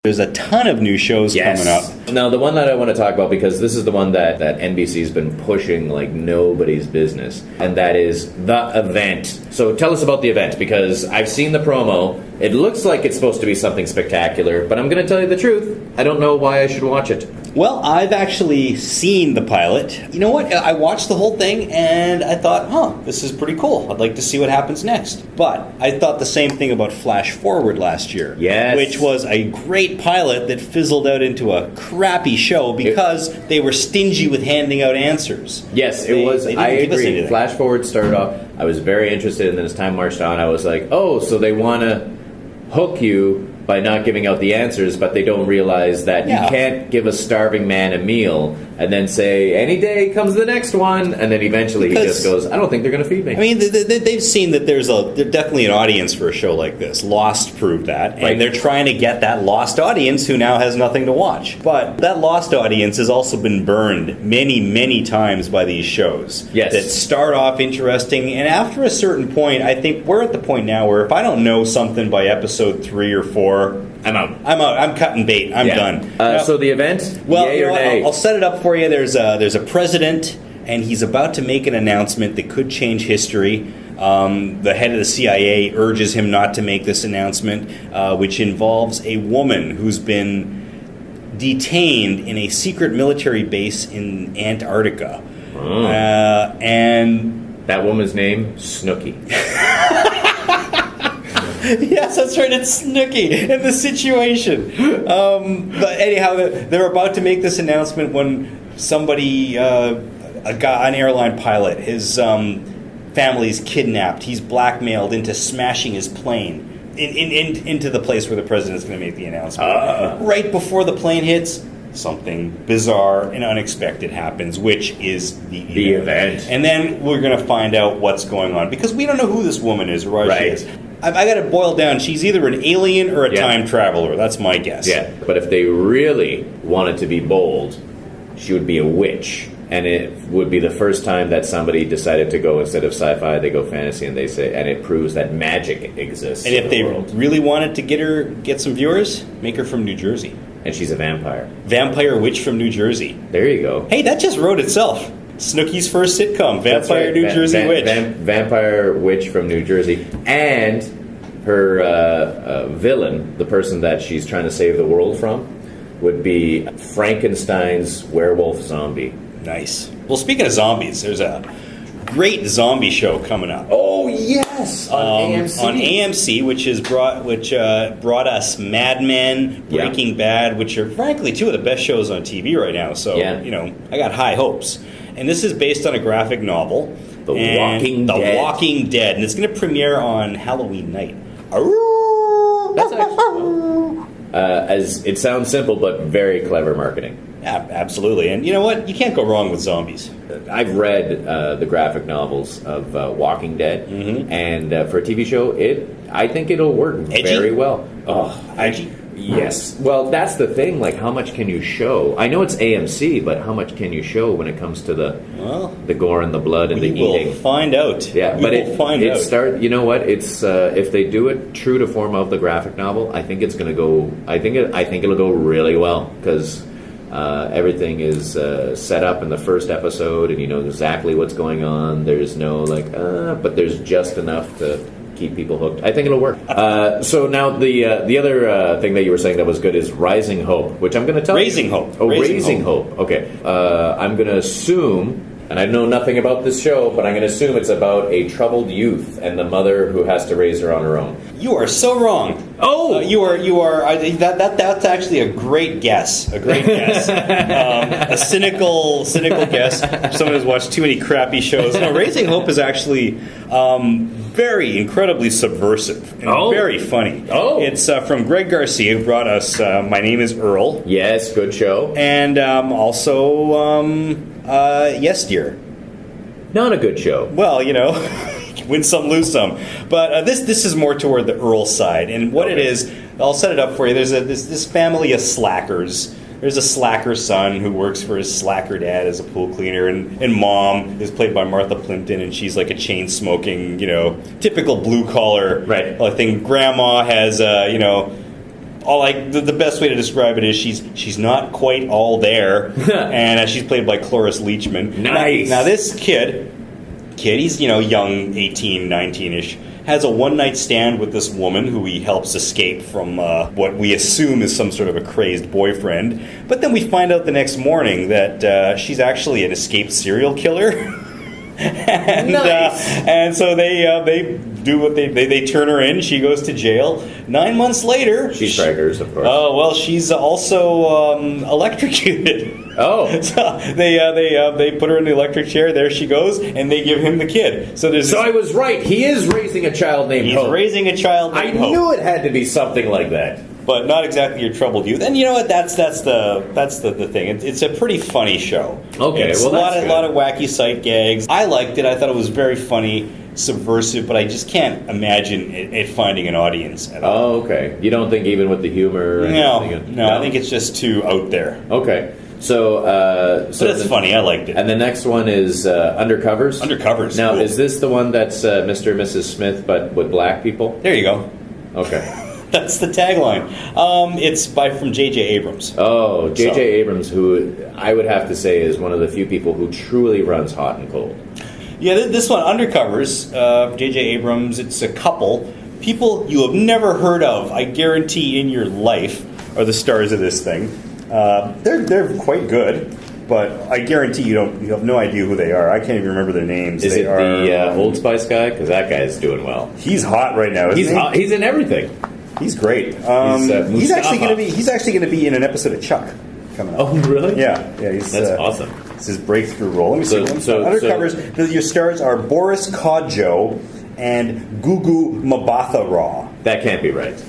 There's a ton of new shows coming up. Now, the one that I want to talk about, because this is the one that NBC's been pushing like nobody's business, and that is The Event. So tell us about The Event, because I've seen the promo. It looks like it's supposed to be something spectacular, but I'm going to tell you the truth. I don't know why I should watch it. Well, I've actually seen the pilot. You know what? I watched the whole thing, and I thought, this is pretty cool. I'd like to see what happens next. But I thought the same thing about Flash Forward last year. Yes. Which was a great pilot that fizzled out into a crappy show because they were stingy with handing out answers. Yes, it was. I agree. Flash Forward started off, I was very interested, and then as time marched on, I was like, so they want to hook you by not giving out the answers, but they don't realize that you can't give a starving man a meal and then say, any day comes the next one, and then eventually he just goes, I don't think they're going to feed me. I mean, they've seen that there's definitely an audience for a show like this. Lost proved that, and they're trying to get that lost audience who now has nothing to watch. But that lost audience has also been burned many, many times by these shows. Yes. That start off interesting, and after a certain point, I think we're at the point now where if I don't know something by episode 3 or 4, I'm out. I'm cutting bait. I'm done. So The Event, well, yay or nay? I'll set it up for you. There's a president, and he's about to make an announcement that could change history. The head of the CIA urges him not to make this announcement, which involves a woman who's been detained in a secret military base in Antarctica. And that woman's name, Snooki. Yes, that's right. It's Snooki in the situation. But anyhow, they're about to make this announcement when somebody, an airline pilot, his family's kidnapped. He's blackmailed into smashing his plane into the place where the president's going to make the announcement. Right before the plane hits, something bizarre and unexpected happens, which is the event. And then we're going to find out what's going on, because we don't know who this woman is or why she is. I got to boil down. She's either an alien or a time traveler. That's my guess. Yeah, but if they really wanted to be bold, she would be a witch. And it would be the first time that somebody decided to go, instead of sci-fi, they go fantasy, and they say, and it proves that magic exists. And if they really wanted to get some viewers, make her from New Jersey. And she's a vampire. Vampire witch from New Jersey. There you go. Hey, that just wrote itself. Snooki's first sitcom, Vampire New Jersey Witch. Vampire Witch from New Jersey. And her villain, the person that she's trying to save the world from, would be Frankenstein's werewolf zombie. Nice. Well, speaking of zombies, there's a great zombie show coming up. Oh, yes! On AMC. On AMC, which brought us Mad Men, Breaking Bad, which are, frankly, two of the best shows on TV right now. So, I got high hopes. And this is based on a graphic novel. The Walking Dead. And it's going to premiere on Halloween night. That's actually... as it sounds simple, but very clever marketing. Yeah, absolutely. And you know what? You can't go wrong with zombies. I've read the graphic novels of Walking Dead, and for a TV show, I think it'll work very well. Oh, edgy? Yes. Well, that's the thing. Like, how much can you show? I know it's AMC, but how much can you show when it comes to the gore and the blood and the eating? We will find out. Yeah, but you know what? It's if they do it true to form of the graphic novel, I think it's going to go. I think it'll go really well, because everything is set up in the first episode, and you know exactly what's going on. There's no but there's just enough to keep people hooked. I think it'll work. So now the other thing that you were saying that was good is Rising Hope, which I'm going to tell Raising you. Hope. Oh, Raising Hope. Okay. I'm going to assume, and I know nothing about this show, but I'm going to assume it's about a troubled youth and the mother who has to raise her on her own. You are so wrong. Oh, you are. That's actually a great guess. A great guess. A cynical guess. Someone who's watched too many crappy shows. No, Raising Hope is actually very incredibly subversive and very funny. Oh, it's from Greg Garcia, who brought us My Name Is Earl. Yes, good show. And also Yes Dear. Not a good show. Well, you know. Win some, lose some. But this is more toward the Earl side. And what it is, I'll set it up for you. There's this family of slackers. There's a slacker son who works for his slacker dad as a pool cleaner. And mom is played by Martha Plimpton, and she's like a chain-smoking, typical blue-collar thing. Grandma has, the best way to describe it is she's not quite all there, and she's played by Cloris Leachman. Nice. Now this kid, he's young, 18, 19ish. Has a one-night stand with this woman who he helps escape from what we assume is some sort of a crazed boyfriend. But then we find out the next morning that she's actually an escaped serial killer. And so they do what they turn her in. She goes to jail. 9 months later, she strikers, of course. Oh well, she's also electrocuted. Oh, so they put her in the electric chair. There she goes, and they give him the kid. So I was right. He is raising a child named Hope. He's raising a child named Hope. I knew it had to be something like that. But not exactly your troubled youth. And you know what? That's the thing. It's a pretty funny show. Okay, it's well, a lot of wacky sight gags. I liked it. I thought it was very funny, subversive, but I just can't imagine it finding an audience at all. Oh, okay. You don't think even with the humor? No, I think it's just too out there. Okay. So but it's funny. I liked it. And the next one is Undercovers. Undercovers. Now, cool. is this the one that's Mr. and Mrs. Smith, but with black people? There you go. Okay. That's the tagline. It's from J.J. Abrams. Oh, J.J. Abrams, who I would have to say is one of the few people who truly runs hot and cold. Yeah, this one, Undercovers, J.J. Abrams, it's a couple. People you have never heard of, I guarantee, in your life, are the stars of this thing. They're quite good, but I guarantee you have no idea who they are. I can't even remember their names. Is the Old Spice guy? Because that guy's doing well. He's hot right now, isn't he? Hot. He's in everything. He's great. He's actually going to be in an episode of Chuck coming up. Oh, really? Yeah. That's awesome. It's his breakthrough role. Let me see. Undercovers. Your stars are Boris Kodjoe and Gugu Mbatha-Raw. That can't be right.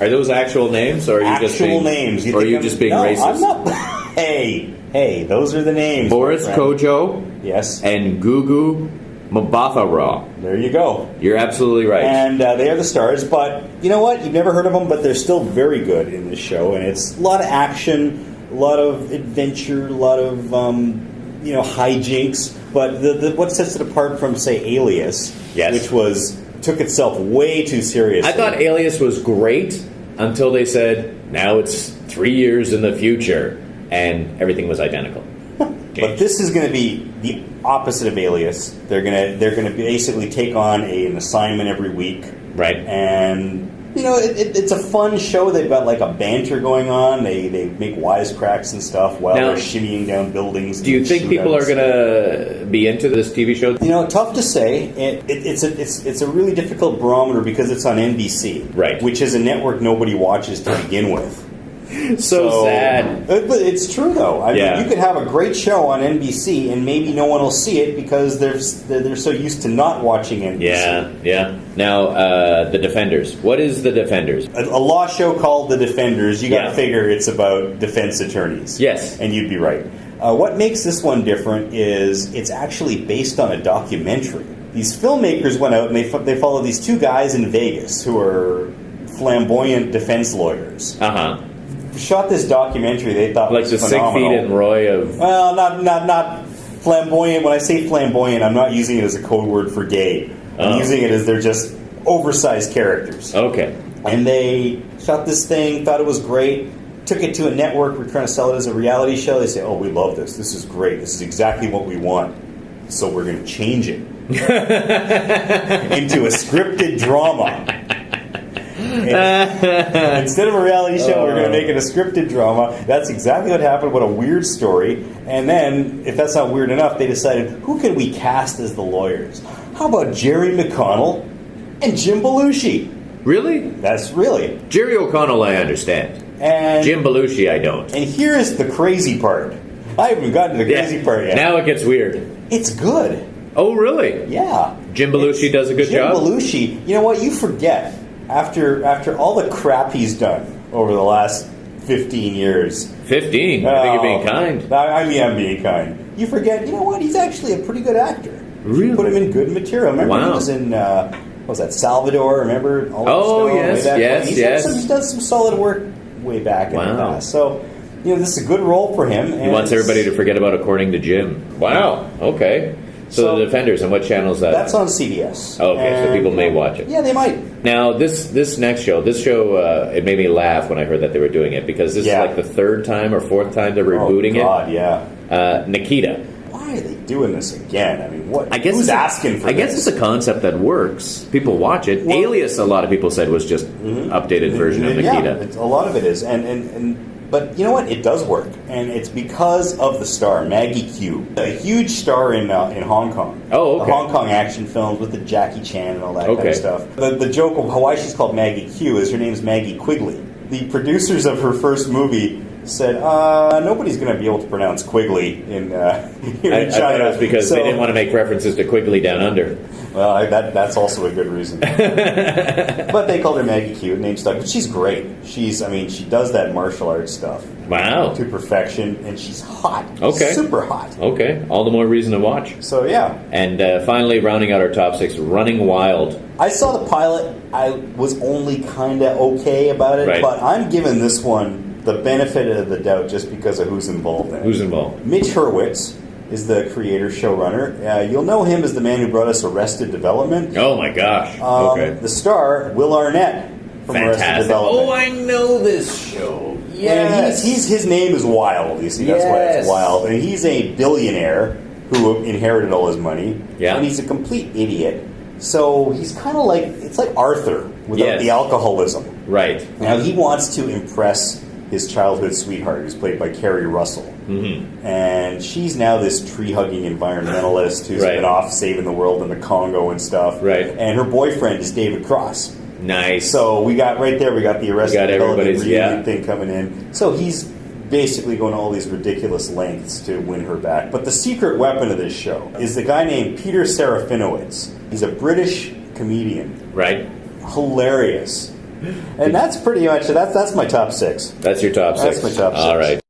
Are those actual names, or are you just being names? Or are you just being racist? I'm not. Hey, those are the names. Boris Kodjoe. Yes. And Gugu Mbatha-Raw. There you go. You're absolutely right. And they are the stars, but you know what? You've never heard of them, but they're still very good in this show, and it's a lot of action, a lot of adventure, a lot of hijinks. But what sets it apart from, say, Alias, yes, which took itself way too seriously. I thought Alias was great until they said, now it's 3 years in the future, and everything was identical. Okay. But this is going to be the opposite of Alias. They're going to basically take on an assignment every week, right? And it's a fun show. They've got like a banter going on. They make wisecracks and stuff while they're shimmying down buildings. Do you think people are going to be into this TV show? Tough to say. It's a really difficult barometer because it's on NBC, right? Which is a network nobody watches to begin with. So sad. But it's true, though. I mean, you could have a great show on NBC, and maybe no one will see it because they're so used to not watching NBC. Yeah. Now, The Defenders. What is The Defenders? A law show called The Defenders. You got to figure it's about defense attorneys. Yes. And you'd be right. What makes this one different is it's actually based on a documentary. These filmmakers went out and they followed these two guys in Vegas who are flamboyant defense lawyers. Uh-huh. Shot this documentary they thought like was the phenomenal. Siegfried and Roy of... Well, not flamboyant. When I say flamboyant, I'm not using it as a code word for gay. I'm using it as they're just oversized characters. Okay. And they shot this thing, thought it was great, took it to a network, we're trying to sell it as a reality show. They say, oh, we love this. This is great. This is exactly what we want. So we're going to change it into a scripted drama. Instead of a reality show, we're going to make it a scripted drama. That's exactly what happened. What a weird story. And then, if that's not weird enough, they decided, who can we cast as the lawyers? How about Jerry McConnell and Jim Belushi? Really? That's really. Jerry O'Connell, I understand. And Jim Belushi, I don't. And here's the crazy part. I haven't gotten to the crazy part yet. Now it gets weird. It's good. Oh, really? Yeah. Jim Belushi does a good job? Jim Belushi, you know what? You forget. After all the crap he's done over the last 15 years. 15? I think you're being kind. I mean, I'm being kind. You forget, you know what? He's actually a pretty good actor. Really? Put him in good material. Remember he was in, what was that, Salvador? Remember? Yes. He's done some solid work way back in the past. So, this is a good role for him. He wants everybody to forget about According to Jim. Wow. Okay. So The Defenders, and what channel is that? That's on CBS. Okay, so people may watch it. Yeah, they might. Now, this next show, it made me laugh when I heard that they were doing it, because this is like the third time or fourth time they're rebooting it. Oh, God, yeah. Nikita. Why are they doing this again? I mean, what? I guess who's asking for this? I guess it's a concept that works. People watch it. Well, Alias, a lot of people said, was just updated version of Nikita. Yeah, a lot of it is. But you know what? It does work. And it's because of the star, Maggie Q. A huge star in Hong Kong. Oh, okay. The Hong Kong action films with the Jackie Chan and all that kind of stuff. The joke of why she's called Maggie Q is her name's Maggie Quigley. The producers of her first movie said, nobody's going to be able to pronounce Quigley in here in China. I thought it was because they didn't want to make references to Quigley Down Under. Well, that's also a good reason. But they called her Maggie Q. Name stuck. But she's great. She does that martial arts stuff. Wow. To perfection, and she's hot. Okay. Super hot. Okay. All the more reason to watch. So, yeah. And finally, rounding out our top 6, Running Wild. I saw the pilot. I was only kind of okay about it, right. But I'm giving this one the benefit of the doubt just because of who's involved in it. Who's involved? Mitch Hurwitz is the creator, showrunner. You'll know him as the man who brought us Arrested Development. Oh, my gosh. Okay. The star, Will Arnett from Arrested Development. Oh, I know this show. Yes. And his name is Wild, you see. That's why it's Wild. And he's a billionaire who inherited all his money. Yeah. And he's a complete idiot. So he's kind of like, it's like Arthur without the alcoholism. Right. Now, he wants to impress his childhood sweetheart, who's played by Kerry Russell. Mm-hmm. And she's now this tree-hugging environmentalist who's been off saving the world in the Congo and stuff. Right. And her boyfriend is David Cross. Nice. So we got the Arrested Development reunion thing coming in. So he's basically going to all these ridiculous lengths to win her back. But the secret weapon of this show is the guy named Peter Serafinowicz. He's a British comedian. Right. Hilarious. And that's pretty much, that's my top 6. That's your top 6. That's my top 6. All right.